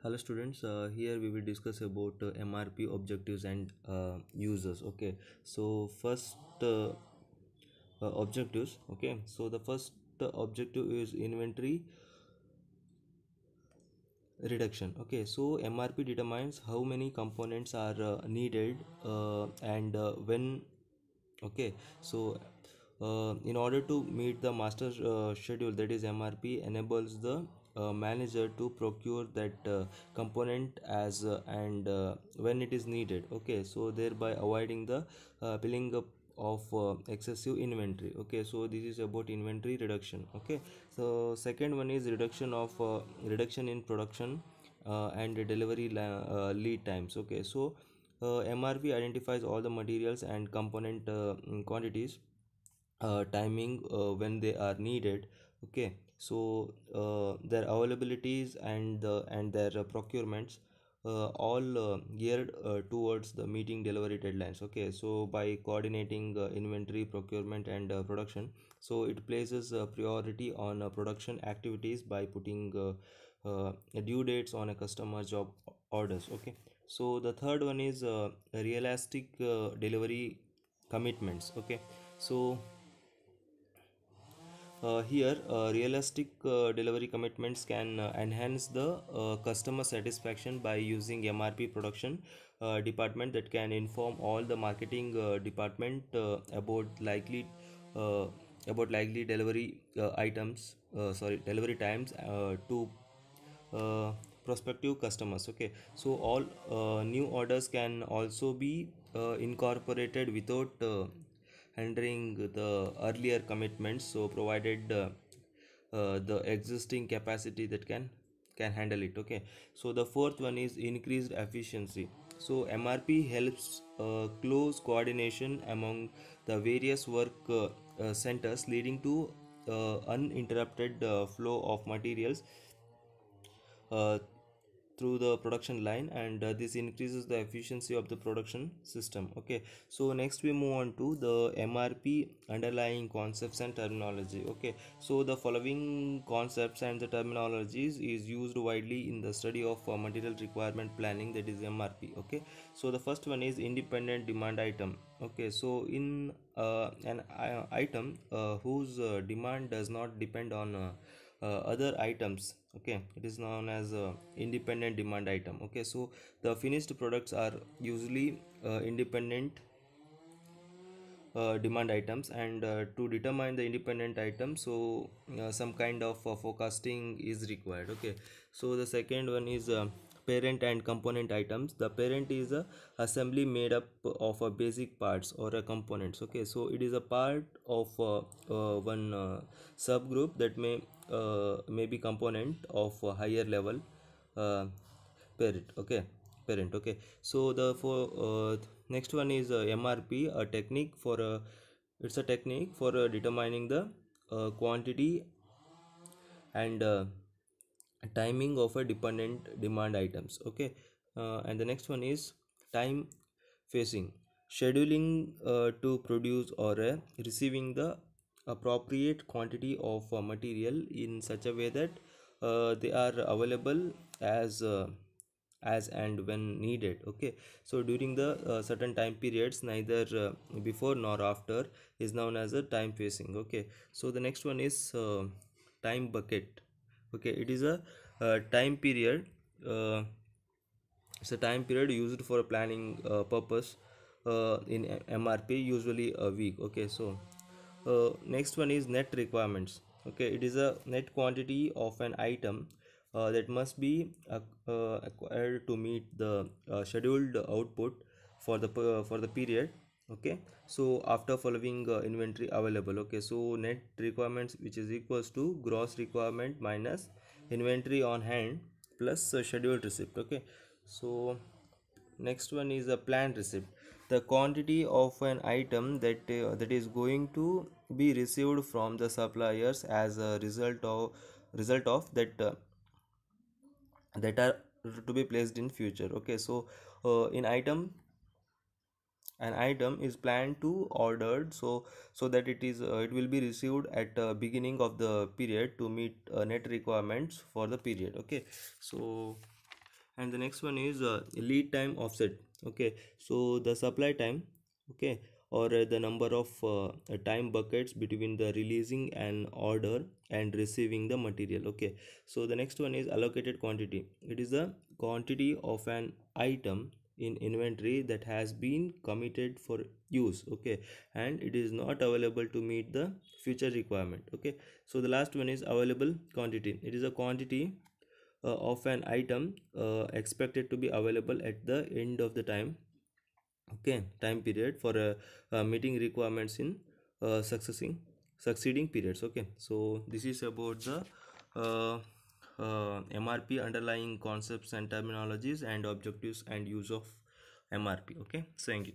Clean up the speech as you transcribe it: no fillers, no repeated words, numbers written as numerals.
Hello students, here we will discuss about MRP objectives and users. Okay, so first objectives. Okay, so the first objective is inventory reduction. Okay, so MRP determines how many components are needed and when. Okay, so in order to meet the master schedule, that is MRP enables the manager to procure that component as and when it is needed. Okay, so thereby avoiding the building up of excessive inventory. Okay, so this is about inventory reduction. Okay, so second one is reduction in production and delivery lead times. Okay, so MRP identifies all the materials and component quantities, timing when they are needed. Okay, so their availabilities and their procurements all geared towards the meeting delivery deadlines. Okay, so by coordinating inventory procurement and production, so it places priority on production activities by putting due dates on a customer job orders. Okay, so the third one is realistic delivery commitments. Okay, so here, realistic delivery commitments can enhance the customer satisfaction by using MRP production department that can inform all the marketing department uh, about likely delivery delivery times to uh, prospective customers. Okay, so all new orders can also be incorporated without hindering the earlier commitments, so provided the existing capacity that can handle it. Okay, so the fourth one is increased efficiency. So MRP helps close coordination among the various work centers, leading to uninterrupted flow of materials uh, through the production line, and this increases the efficiency of the production system. Okay, so next we move on to the MRP underlying concepts and terminology. Okay, so the following concepts and the terminologies is used widely in the study of material requirement planning, that is MRP. Okay, so the first one is independent demand item. Okay, so in an item whose demand does not depend on other items. Okay, it is known as independent demand item. Okay, so the finished products are usually independent demand items, and to determine the independent item, so some kind of forecasting is required. Okay, so the second one is parent and component items. The parent is a assembly made up of a basic parts or a components. Okay, so it is a part of one subgroup that may be component of a higher level uh, parent. Okay, parent. Okay, so the for next one is MRP, a technique for it's a technique for determining the quantity and timing of a dependent demand items. Okay, and the next one is time facing, scheduling to produce or receiving the appropriate quantity of material in such a way that they are available as and when needed. Okay, so during the certain time periods, neither before nor after, is known as a time facing. Okay, so the next one is time bucket. Okay, it is a time period, uh, it's a time period used for planning purpose in MRP, usually a week. Okay, so next one is net requirements. Okay, it is a net quantity of an item that must be acquired to meet the scheduled output for the period. Okay, so after following inventory available. Okay, so net requirements, which is equals to gross requirement minus inventory on hand plus scheduled receipt. Okay, so next one is a planned receipt, the quantity of an item that is going to be received from the suppliers as a result of that are to be placed in future. Okay, so in an item is planned to ordered, so that it will be received at beginning of the period to meet net requirements for the period. Okay, so And the next one is lead time offset. Okay, so the supply time, okay, or the number of time buckets between the releasing an order and receiving the material. Okay, so the next one is allocated quantity. It is the quantity of an item in inventory that has been committed for use, okay, and it is not available to meet the future requirement. Okay, so the last one is available quantity. It is a quantity of an item expected to be available at the end of the time, okay, time period for meeting requirements in succeeding periods. Okay, so this is about the uh, MRP, underlying concepts and terminologies and objectives and use of MRP. Okay, thank you.